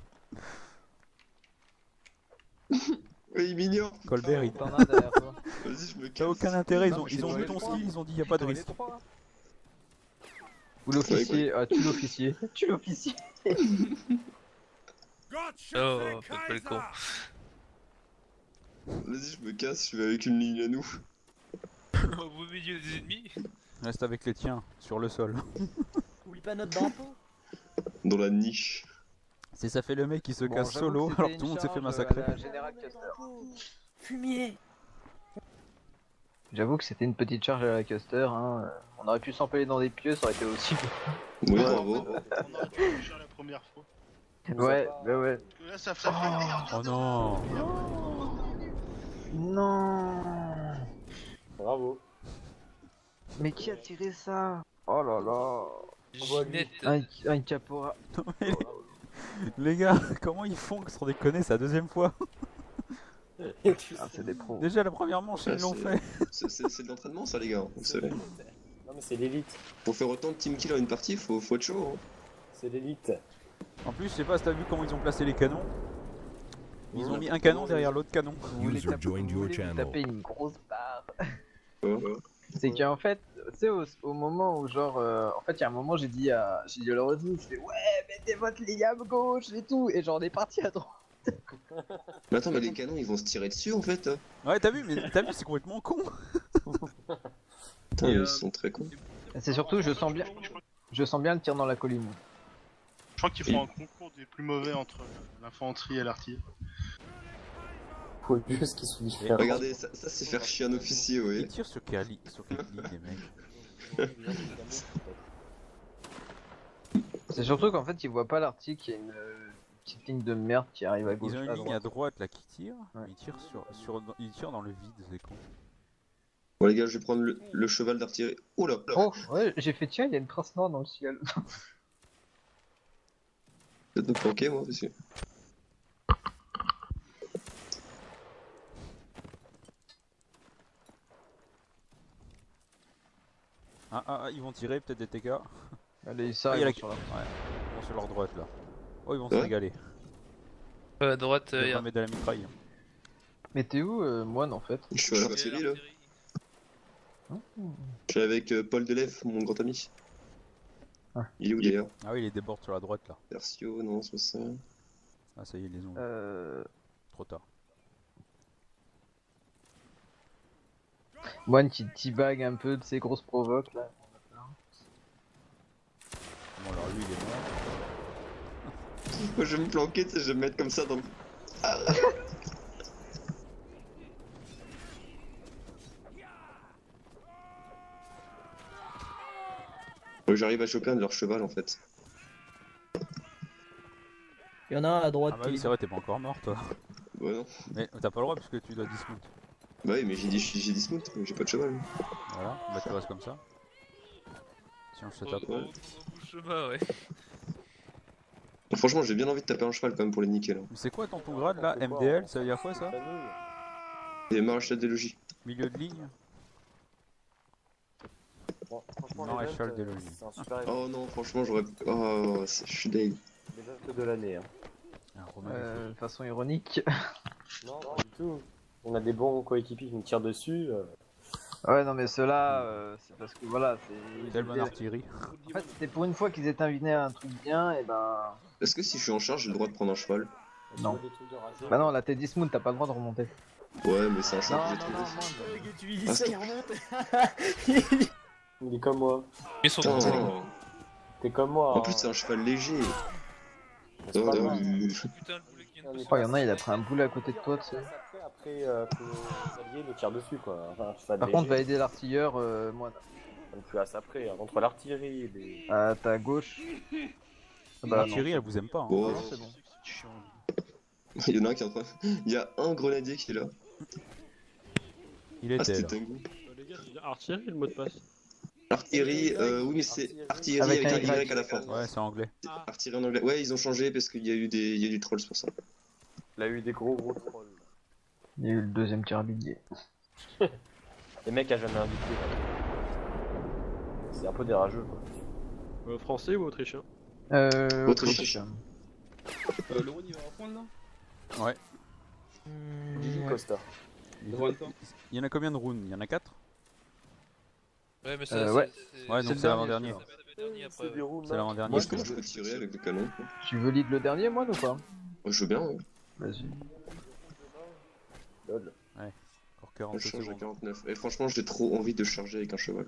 Oui, il m'ignore. Colbert, il T'en as derrière toi. Vas-y, je me T'as casse. aucun intérêt, Non, ils ont vu ton skill, ils ont dit y a pas de risque. Ou l'officier, ah tu l'officier. Tu l'officier. Oh, faites pas le con. Vas-y, je me casse, je vais avec une ligne à nous. Au beau milieu des ennemis. Reste avec les tiens, sur le sol. Oublie pas notre drapeau. Dans la niche. Si ça fait le mec qui se Bon, casse j'avoue solo, que c'était alors une tout le monde s'est fait charge massacrer. à la Général Custer. Fumier. J'avoue que c'était une petite charge à la Custer, hein. On aurait pu s'empaler dans des pieux, ça aurait été aussi Oui, bravo. On aurait pu réfléchir la première fois. Ouais, ouais. Parce que là, ça fait merde. Oh non. Non. Bravo. Mais qui a tiré ça? Oh là là. Ginette. Un capora. Non, mais les gars, comment ils font sans déconner, c'est la deuxième fois? Ah, c'est des pros. Déjà la première manche, ils l'ont fait. C'est de l'entraînement ça les gars, vous savez. Non mais c'est l'élite. Pour faire autant de team kill en une partie, faut être chaud. Hein. C'est l'élite. En plus, je sais pas si t'as vu comment ils ont placé les canons. Ils ont mis un canon derrière l'autre canon. Vous voulez User joined your channel. taper une grosse barre. Ouais. C'est qu'en fait, tu sais, au moment où genre, en fait, il y a un moment, j'ai dit à Lorenzo, je fais ouais, mettez votre ligne à gauche et tout, et genre on est parti à droite. Mais attends, mais les canons ils vont se tirer dessus en fait. Ouais, t'as vu, c'est complètement con. Putain, ils sont très cons. C'est surtout, je sens bien le tir dans la colline. Je crois qu'ils font un concours des plus mauvais entre l'infanterie et l'artillerie. Faut juste qu'ils soient différents. Regardez, ça c'est faire chier un officier, Ils oui. tirent sur quelle ligne, les mecs? C'est surtout qu'en fait, ils voient pas l'article, il y a une petite ligne de merde qui arrive à gauche. Ils ont une à ligne à droite. droite là qui tire, Ouais. ils tirent dans le vide, c'est con. Bon les gars, je vais prendre le cheval d'artillerie. Oh là, Oh, ouais, j'ai fait tiens, il y a une trace noire dans le ciel. peut-être me planquer moi parce que... Ah, ils vont tirer peut-être des TK. Allez, ça, Ah, il y a ils la- vont sur la- Ouais, ils vont sur leur droite là. Oh, ils vont se Ouais. régaler. À droite, Ils y vont a. mettre de la mitraille. Mais t'es où, Moine, en fait? Je suis à l'artillerie là. Je suis avec Paul Delef, mon grand ami. Ah. Il est où d'ailleurs? Ah oui, ils les débordent sur la droite là. Tertio, non, c'est pas ça. Ah, ça y est, ils les ont. Trop tard. Moine qui teabag un peu de ces grosses provoques là. Bon, alors lui, il est mort. Moi je vais me planquer, tu sais, je vais me mettre comme ça dans le... Ah. J'arrive à choper un de leurs cheval en fait. Il y en a un à droite. Ah, bah oui, c'est vrai, t'es pas encore mort toi. Bah non. Mais t'as pas le droit parce que tu dois dismount. Bah oui, mais j'ai dit smooth, mais j'ai pas de cheval. Voilà, bah tu restes comme ça. Sinon, je te Au tape. bout du chemin, ouais. Franchement, j'ai bien envie de taper un cheval quand même pour les niquer là. Mais c'est quoi ton grade là? MDL, ça veut dire quoi ça? Et maréchal des logis. Milieu de ligne? Bon, franchement, Non, l'event, échelle des logis. c'est un super event. Oh non, franchement, j'aurais. Oh, je suis deg. L'event de l'année. Hein. Un Romain des Fous. De façon ironique. Non, pas du tout. On a des bons coéquipiers qui nous tirent dessus. Ouais, non, mais ceux-là, c'est parce que voilà, c'est. Quelle bonne artillerie. En fait, c'était pour une fois qu'ils étaient invités à un truc bien, et ben. Est-ce que si je suis en charge, j'ai le droit de prendre un cheval? Non. Des trucs de rageux. Bah non, là t'es Dismount, t'as pas le droit de remonter. Ouais, mais c'est un cheval Non, que j'ai non, trouvé. non, Le gars, tu lui dis Ah, ça, c'est- il remonte. Il est comme moi. Ils sont Putain. trop T'es comme moi. En plus, c'est un cheval léger. C'est pas Oh, grave. putain le boulet qui vient de Oh, y'en a, il a pris un boulet à côté de toi, tu sais. Après, que les alliés nous tirent dessus, quoi. Enfin, un cheval Par léger. contre, va aider l'artilleur, moi. Donc tu as ça après, hein, entre l'artillerie et les... À ta gauche. Ah bah, Thierry, elle vous aime pas. Hein. Oh. non, c'est bon. C'est chiant. Il y en a un qui est en train. Il y a un grenadier qui est là. Il Ah, était c'était là. dingue. Les gars, c'est artillerie le mot de passe. Artillerie, oui, mais c'est artillerie Avec avec un un Y. Y à la fin. Ouais, c'est anglais. Artillerie en anglais. Ouais, ils ont changé parce qu'il y a eu il y a du troll c'est pour ça. Il a eu des gros trolls. Il y a eu le deuxième carabinier. Les mecs à jamais invité. C'est un peu des rageux, quoi. Français ou autrichien? Autriche. Le round il va reprendre là? Ouais. Costa. Il y en a combien de rounds? Il y en a 4? Ouais, mais ça, ouais. Ouais, donc c'est l'avant-dernier. C'est des roues, C'est l'avant-dernier. Moi, je peux tirer avec le canon. Quoi. Tu veux lead le dernier, moi, ou pas? Moi, je veux bien, ouais. Vas-y. Lol. Encore Je 42 change à secondes. 49. Et franchement, j'ai trop envie de charger avec un cheval.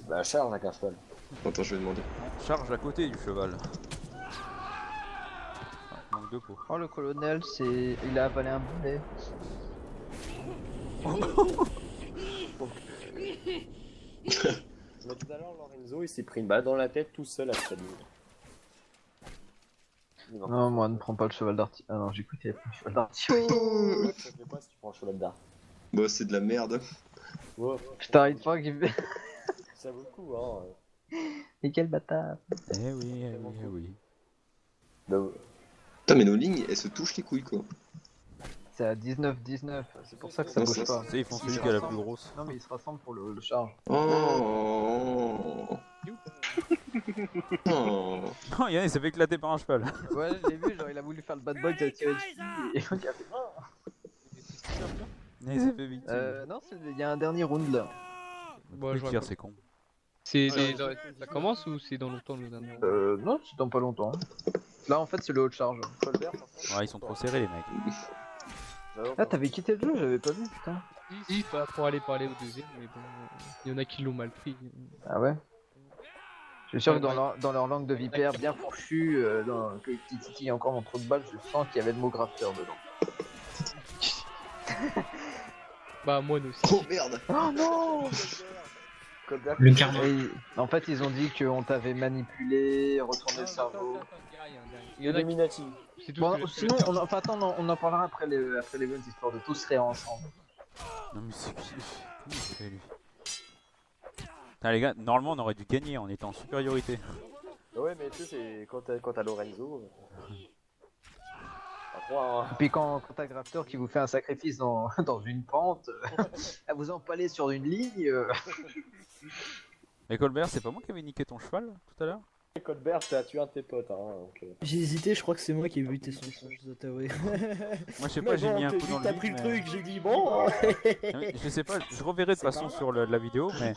Bah, charge avec un cheval. Attends, je vais demander. On charge à côté du cheval. Ah, manque de peau. Oh, le colonel, c'est. Il a avalé un boulet. Mais tout à l'heure, Lorenzo, il s'est pris une balle dans la tête tout seul à Salut. Non, moi, ne prends pas le cheval d'artillerie. Ah non, j'ai cru qu'il avait pris le cheval d'artillerie. Ça fait pas si tu prends un cheval d'art. Bah, c'est de la merde. Ouais. Putain, arrête pas qu'il fait. Ça vaut le coup, hein. Mais quel bâtard. Eh oui, eh oui, eh oui. Bah, Putain, mais nos lignes, elles se touchent les couilles, quoi. C'est à 19-19, c'est pour ça que ça Non, bouge ça, pas. Tu sais, ils font celui qui a la plus grosse. Non, mais ils se rassemblent pour le charge. Oh. Oh. Oh, Yann, il s'est fait éclater par un cheval. Ouais, je l'ai vu, genre il a voulu faire le bad boy, il a tiré dessus. Et donc, il a fait. Il s'est fait victime. Non, il y a un dernier round là. Bon, Le je vois tir, pas. c'est con. C'est ça commence ou c'est dans longtemps le dernier? Non, c'est dans pas longtemps. Là, en fait, c'est le haut de charge. Ouais, ils sont trop serrés, les mecs. Ah, t'avais quitté le jeu, j'avais pas vu, putain. Si, pas pour aller parler au deuxième, mais bon, il y en a qui l'ont mal pris. Ah ouais? Je suis sûr que dans leur langue de vipère bien fourchue, que Titi encore dans trop de balles, je sens qu'il y avait le mot grafteur dedans. Bah, moi aussi. Oh merde. Oh non! Le karma. En fait, ils ont dit qu'on t'avait manipulé, retourné le cerveau. Il y en a qui... Illuminati. C'est tout Bon, ce que- sinon, enfin, attends, on en parlera après l'event histoire de tous rire ensemble. Non, mais c'est qui? Comment il fait, lui? Putain, les gars, normalement, on aurait dû gagner, on était en supériorité. Ouais, mais tu sais, c'est quand t'as Lorenzo. Pas croire, hein. Et puis quand t'as Grafter qui vous fait un sacrifice dans une pente, à vous empaler sur une ligne. Mais Colbert, c'est pas moi qui avais niqué ton cheval tout à l'heure? Colbert, t'as tué un de tes potes, hein. Donc, J'ai hésité, je crois que c'est moi qui ai buté son sang, je dois t'avouer. Moi, je sais pas, j'ai mis un coup dans le T'as vide, pris le mais- truc, j'ai dit bon. Non, mais je sais pas, je reverrai de toute façon sur la vidéo, mais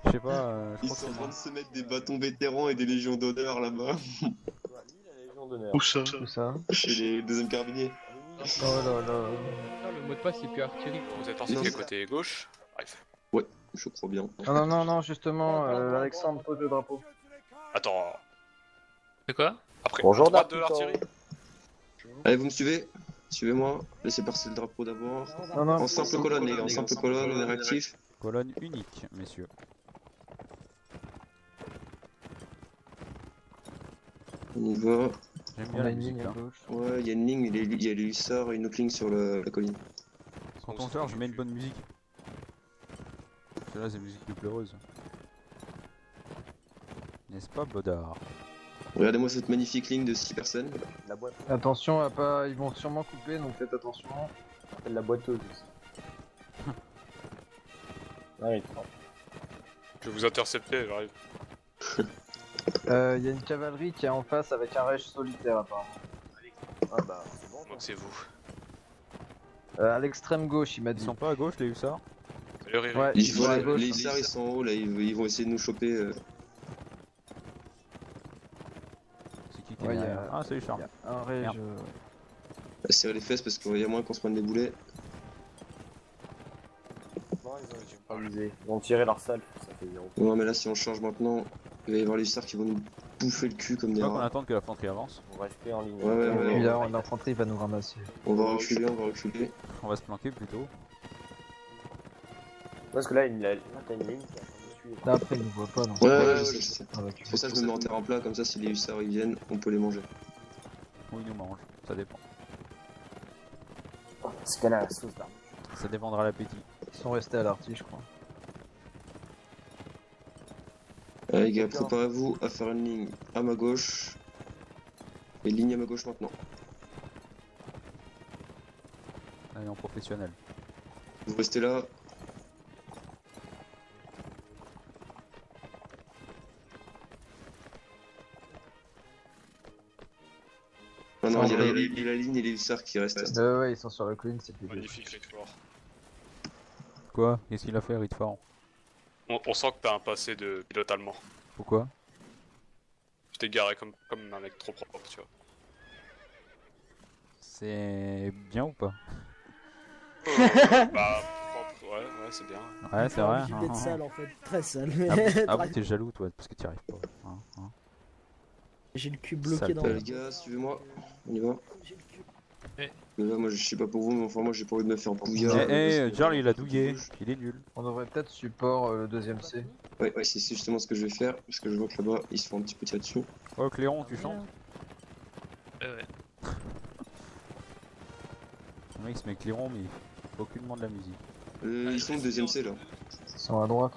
je sais pas. Je Ils crois que sont en c'est train moi. de se mettre des bâtons vétérans et des légions d'honneur là-bas. la Légion d'honneur. Où ça? Tout ça. Chez les deuxièmes carabiniers. Oh là là. Non, le mot de passe c'est plus artillerie. Vous êtes ensuite Non, quel ça- côté gauche? Bref. Ouais, je crois bien. Non, justement, Alexandre, pose le drapeau. Attends. C'est quoi? Après, Bonjour, à droite de Dark l'artillerie. Allez, vous me suivez? Suivez-moi. Laissez passer le drapeau d'abord. Non, En simple colonne, les gars, en simple colonne, on est réactif. Colonne unique, messieurs. On y va. J'aime On bien a la une musique ligne à là. gauche. Ouais, il y a une ligne, il y a les hussards et une autre ligne sur la colline. Quand on charge, je mets une bonne musique. Celle-là, c'est musique de pleureuse. N'est-ce pas, Bodard? Regardez-moi cette magnifique ligne de 6 personnes. La boîte. Attention à pas. Ils vont sûrement couper, donc faites attention. On appelle la boiteuse aussi. Ouais, Je vais vous intercepter, j'arrive. Il y a une cavalerie qui est en face avec un rêche solitaire apparemment. ah bah, c'est bon. Donc c'est vous. À l'extrême gauche, il m'a Ils dit. sont pas à gauche, les hussards? Salut Riri. Ouais, Ils ils sont à volent, gauche. les hussards ils sont en haut là, ils vont essayer de nous choper. C'est qui est Ouais, y a- derrière? Ah, salut Charles. Il y a un rêche. Merde. Serrer les fesses parce qu'il y a moins qu'on se prenne des boulets. Non, ils vont tirer leur salle, ça fait 0. Non mais là si on change maintenant, il va y avoir les hussards qui vont nous bouffer le cul comme des Faut qu'on rats. attende que la fanterie avance. On va rester en ligne. Ouais, Et puis là, ouais. l'infanterie va nous ramasser. On va reculer, on va reculer. On va se planquer plutôt. Parce que là, t'as une ligne. Là, après, ils nous voient pas. Donc... Ouais, je sais. Ah, C'est pour ça que je me mets en terrain plat, comme ça si les hussards ils viennent, on peut les manger. Ou ils nous mangent, ça dépend. C'est qu'elle a la sauce là. Ça dépendra l'appétit. Ils sont restés à l'arty, je crois. Allez les gars, préparez-vous à faire une ligne à ma gauche. Et ligne à ma gauche maintenant. Allez, en professionnel. Vous restez là. Ah non, il y a la ligne et les hussards qui restent. Ouais, ils sont sur la colline, c'est plus Magnifique, Ritfort. Quoi? Qu'est-ce qu'il a fait, Ritfort? On sent que t'as un passé de pilote allemand. Pourquoi? Tu t'es garé comme un mec trop propre, tu vois. C'est bien ou pas? Bah, propre, ouais, c'est bien. Ouais, c'est vrai. J'ai d'être sale en fait, très sale. Ah bon, t'es jaloux toi, parce que t'y arrives pas. J'ai le cul bloqué Sale dans Bah, le. les gars, suivez-moi. On y va. J'ai le cul. Mais là, moi je sais pas pour vous, mais enfin, moi j'ai pas envie de me faire bouillard. Jarl il a douillé, il est nul. On devrait peut-être support le deuxième C. Ouais, c'est justement ce que je vais faire, parce que je vois que là-bas ils se font un petit peu tirer dessus. Oh, Cléron, tu chantes? Ouais. Le mec se met Cléron, mais il fait aucunement de la musique. Ils sont le deuxième C là. Ils sont à droite.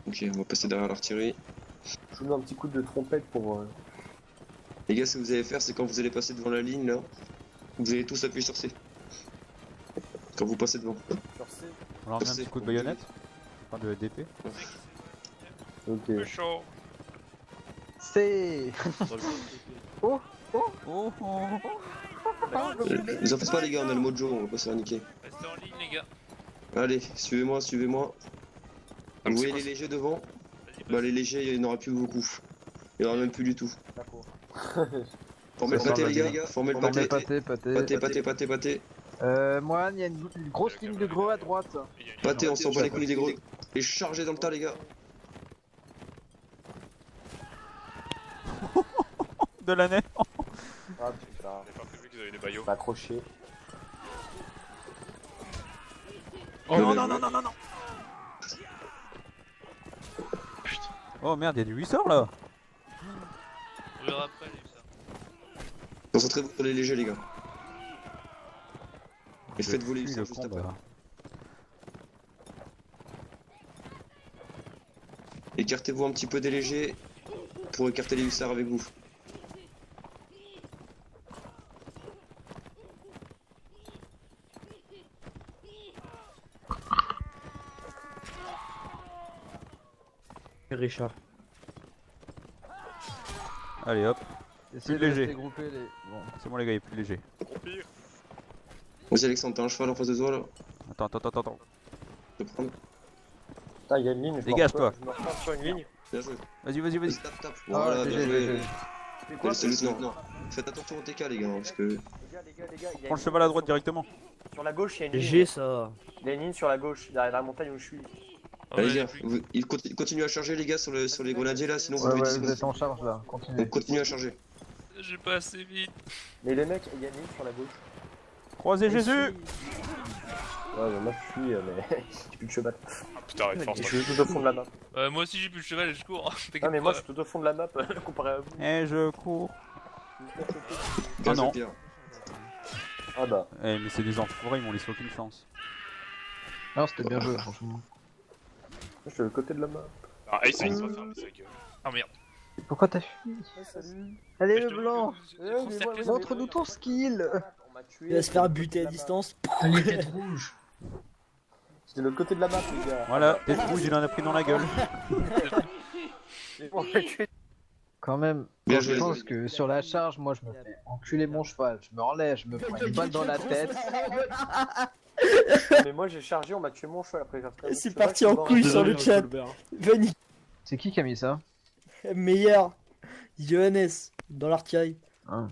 Ok, on va passer derrière l'artillerie. Je vous mets un petit coup de trompette pour. Les gars, ce que vous allez faire, c'est quand vous allez passer devant la ligne là, vous allez tous appuyer sur C. Quand vous passez devant. Sur C. On leur met un petit coup de baïonnette? Enfin de DP? Ok. Chaud. C. Oh Vous en faites pas les gars, on a le mojo, on va pas se faire niquer. Restez en ligne, les gars. Allez, suivez-moi, suivez-moi. Vous voyez les légers devant? Bah les légers, il n'y en aura plus beaucoup. Il n'y en aura même plus du tout. D'accord. Formez le pâté les gars, formez le pâté. Pâté. Moi, il y a une grosse ligne de gros à droite. Pâté, on s'en bat les couilles des gros. Et chargez dans le tas les gars. De la neige. Ah putain. J'ai pas prévu qu'ils avaient des baillots. Pas accroché. Oh non, non, non, non, non, non. Oh merde, y'a du hussard là. On verra après, les hussards. Concentrez-vous sur les légers les gars. Et faites voler le hussards juste après. Écartez-vous un petit peu des légers pour écarter les hussards avec vous. Richard. Allez hop. Essayez Plus de léger. rester groupés, les... Bon. C'est bon les gars, il est plus léger. Vas-y Alexandre, t'as un cheval en face de toi là. Attends. Je vais prendre. Putain, il y a une ligne. Dégage-toi. Je me reprends sur une ligne. Bien joué. Vas-y. Tape. Ah, Voilà, bien joué. C'est quoi C'est le lieutenant. Faites attention au TK les gars, parce que... Les gars, il y a Prends le une cheval à droite directement. Sur la gauche, il y a une ligne. J'ai ça. Il y a une ligne sur la gauche, derrière la montagne où je suis. Allez les gars, il continue à charger les gars sur les grenadiers là, sinon Ouais, vous ouais, avez vous êtes en charge là, continuez. Donc continuez à charger. J'ai pas assez vite. Mais les mecs, il y a une ligne sur la gauche. Croisez Jésus. Ouais, mais moi je suis, mais j'ai plus de cheval. Ah putain, Ritfort, Je suis tout au fond de la map. Moi aussi, j'ai plus le cheval et je cours. Ah, mais moi je suis tout au fond de la map comparé à vous. Eh, je cours. Bien non. joué, Pierre. Ah bah. Eh, mais c'est des enfoirés, ils m'ont laissé aucune chance. Non, c'était bien joué, franchement. Je suis à côté de la map. Ah, Ace, il va fermer sa gueule. Ah merde. Pourquoi t'as fui? Salut. Allez Je le te- blanc. je- Montre-nous ton skill. On m'a tué. Il va se faire buter à distance. Les têtes rouges. J'étais de l'autre côté de la map, les gars. Voilà, tête rouge, il en a pris dans la gueule. Quand même, Bien je joué. pense que sur la charge, moi je me fais enculer mon cheval, je me relève, je me prends une balle dans la tête. Mais moi j'ai chargé, on m'a tué mon cheval après. C'est parti en couille sur le chat. Vanny, C'est qui a mis ça? meilleur. Johannes, dans l'artillerie. Ah.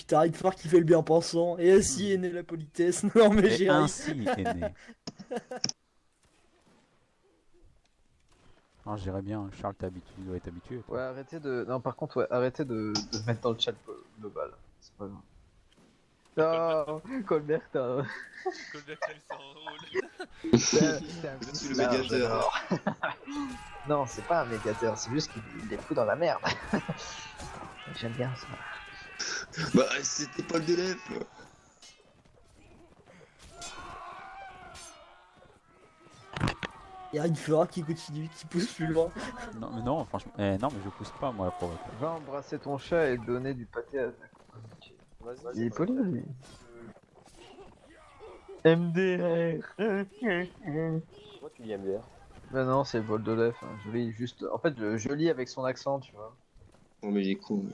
t'as Ridford qui fait le bien pensant, et ainsi est née la politesse. Non mais Et j'ai ainsi est né. Non, je dirais bien, Charles, tu dois être habitué. toi. Ouais, arrêtez de. Non, par contre, ouais, arrêtez de mettre dans le chat global. C'est pas grave. Non, Colbert, t'as. Colbert qui a mis ça en rôle. C'est un C'est le médiateur. Non, c'est pas un médiateur, c'est juste qu'il est fou dans la merde. J'aime bien ça. Bah, c'était pas le délai. Il y a Ridford qui continue, qui pousse plus loin. Non, mais non, franchement. Non, mais je pousse pas, moi, la provoque. Va embrasser ton chat et donner du pâté à ta. Il est poli, lui. MDR. Pourquoi tu lis MDR? Bah non, c'est Voldolef. Hein. Je lis juste. En fait, je lis avec son accent, tu vois. Oh, mais il est con.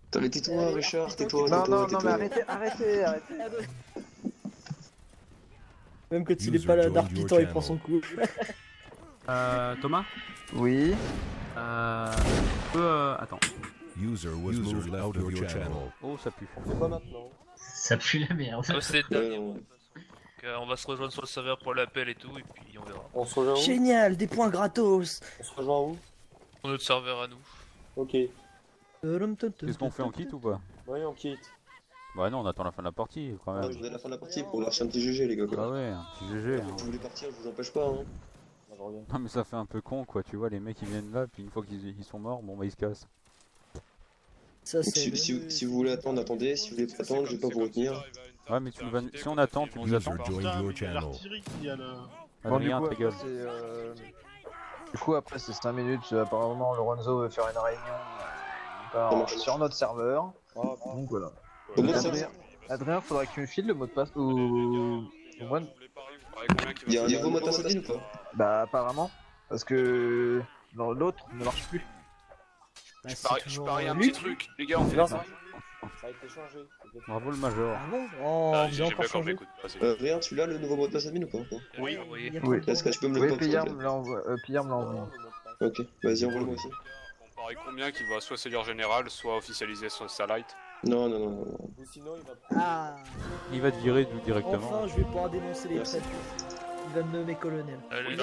Attends, mais tais-toi, Richard, tais-toi. Non, tais-toi, non, non, tais-toi. mais arrêtez. Même quand il est pas là, Dark Peter il prend son coup. Thomas? Oui. Attends. User was moved out of your channel. Oh, ça pue. C'est pas maintenant. Ça pue la merde. C'est le Ouais, dernier. non. Donc, on va se rejoindre sur le serveur pour l'appel et tout, et puis on verra. On se rejoint où? Génial, des points gratos. On se rejoint où? Pour notre serveur à nous. Ok. Qu'est-ce qu'on fait, on quitte ou pas? Ouais, on quitte. Bah non, on attend la fin de la partie quand Ah, même. je voudrais la fin de la partie pour lâcher un petit GG, les gars. Ah Quoi. ouais, un petit GG. Hein. Si vous voulez partir, je vous empêche pas. Hein. Non, mais ça fait un peu con quoi, tu vois, les mecs ils viennent là, puis une fois qu'ils sont morts, bon bah ils se cassent. Ça Donc, c'est. si vous voulez attendre, attendez. Si vous voulez pas attendre, je vais pas vous retenir. Ouais, mais tu nous vas... si on attend, tu nous attends. User joined your channel. L'artillerie qui a le. Adrien, ta après, gueule. Du coup, après, c'est 5 minutes. Apparemment, Lorenzo veut faire une réunion Ça marche. sur notre serveur. Donc voilà. Comment ça Adrien, faudrait que tu me files le mot de passe ou moi. Il y a un nouveau mot de passe admin ou pas? Bah, apparemment. Parce que dans l'autre ne marche plus. Bah, Je parie un petit truc, les gars, on fait la Non. parie. Ça a été changé. Bravo le major. Ah bon? Oh, Ah, j'ai j'ai encore pas quand changé. j'écoute. Vas-y. Rien, tu l'as le nouveau mot de passe admin ou pas? Oui. Oui. Oui. Est-ce que tu peux me le Oui, pop, s'il te Pillard plaît? me l'envoie. Pillard me l'envoie. Ok, vas-y, envoie-le moi aussi. On parie combien qu'il va soit seigneur général, soit officialiser son Starlight? Non, non, non, non. Ou sinon, il va prendre. Ah, Il va te virer directement. enfin je vais pouvoir dénoncer les Merci. traîtres. Il va me nommer colonel. Allez,